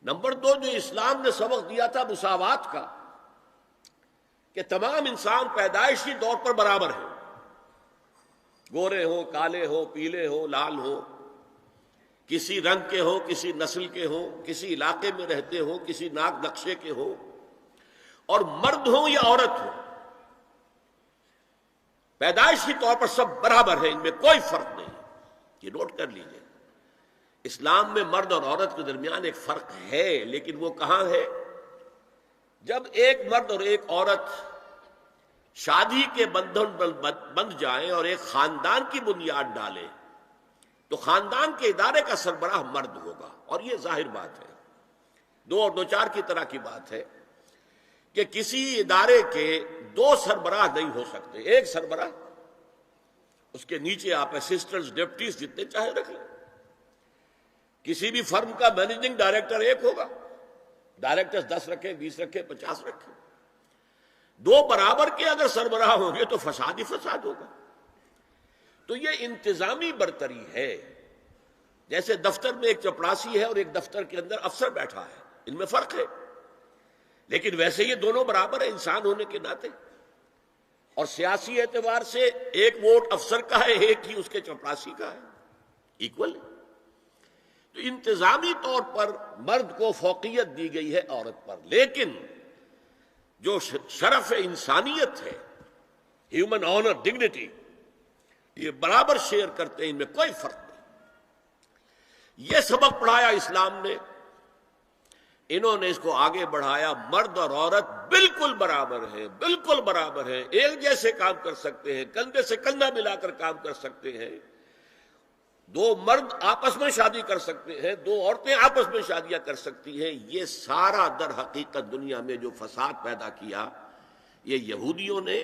Number دو، جو اسلام نے سبق دیا تھا مساوات کا، کہ تمام انسان پیدائشی طور پر برابر ہیں، گورے ہوں، کالے ہوں، پیلے ہوں، لال ہوں، کسی رنگ کے ہوں، کسی نسل کے ہوں، کسی علاقے میں رہتے ہوں، کسی ناک نقشے کے ہوں، اور مرد ہوں یا عورت ہوں، پیدائشی طور پر سب برابر ہیں، ان میں کوئی فرق نہیں۔ یہ نوٹ کر لیجئے، اسلام میں مرد اور عورت کے درمیان ایک فرق ہے، لیکن وہ کہاں ہے؟ جب ایک مرد اور ایک عورت شادی کے بندھن بندھ جائیں اور ایک خاندان کی بنیاد ڈالیں تو خاندان کے ادارے کا سربراہ مرد ہوگا، اور یہ ظاہر بات ہے، دو اور دو چار کی طرح کی بات ہے کہ کسی ادارے کے دو سربراہ نہیں ہو سکتے، ایک سربراہ، اس کے نیچے آپ اسسٹنٹس، ڈپٹیز جتنے چاہے رکھ لیں۔ کسی بھی فرم کا مینیجنگ ڈائریکٹر ایک ہوگا، ڈائریکٹرز 10 رکھیں، 20 رکھیں، 50 رکھیں، دو برابر کے اگر سربراہ ہوں گے تو فساد ہی فساد ہوگا۔ تو یہ انتظامی برتری ہے، جیسے دفتر میں ایک چپڑاسی ہے اور ایک دفتر کے اندر افسر بیٹھا ہے، ان میں فرق ہے، لیکن ویسے یہ دونوں برابر ہیں انسان ہونے کے ناطے، اور سیاسی اعتبار سے ایک ووٹ افسر کا ہے، ایک ہی اس کے چپڑاسی کا ہے، ایکول۔ تو انتظامی طور پر مرد کو فوقیت دی گئی ہے عورت پر، لیکن جو شرف انسانیت ہے، ہیومن آنر، ڈگنیٹی، یہ برابر شیئر کرتے ہیں، ان میں کوئی فرق نہیں۔ یہ سبق پڑھایا اسلام نے، انہوں نے اس کو آگے بڑھایا، مرد اور عورت بالکل برابر ہیں، بالکل برابر ہیں، ایک جیسے کام کر سکتے ہیں، کندھے سے کندھا ملا کر کام کر سکتے ہیں، دو مرد آپس میں شادی کر سکتے ہیں، دو عورتیں آپس میں شادیاں کر سکتی ہیں۔ یہ سارا در حقیقت دنیا میں جو فساد پیدا کیا، یہ یہودیوں نے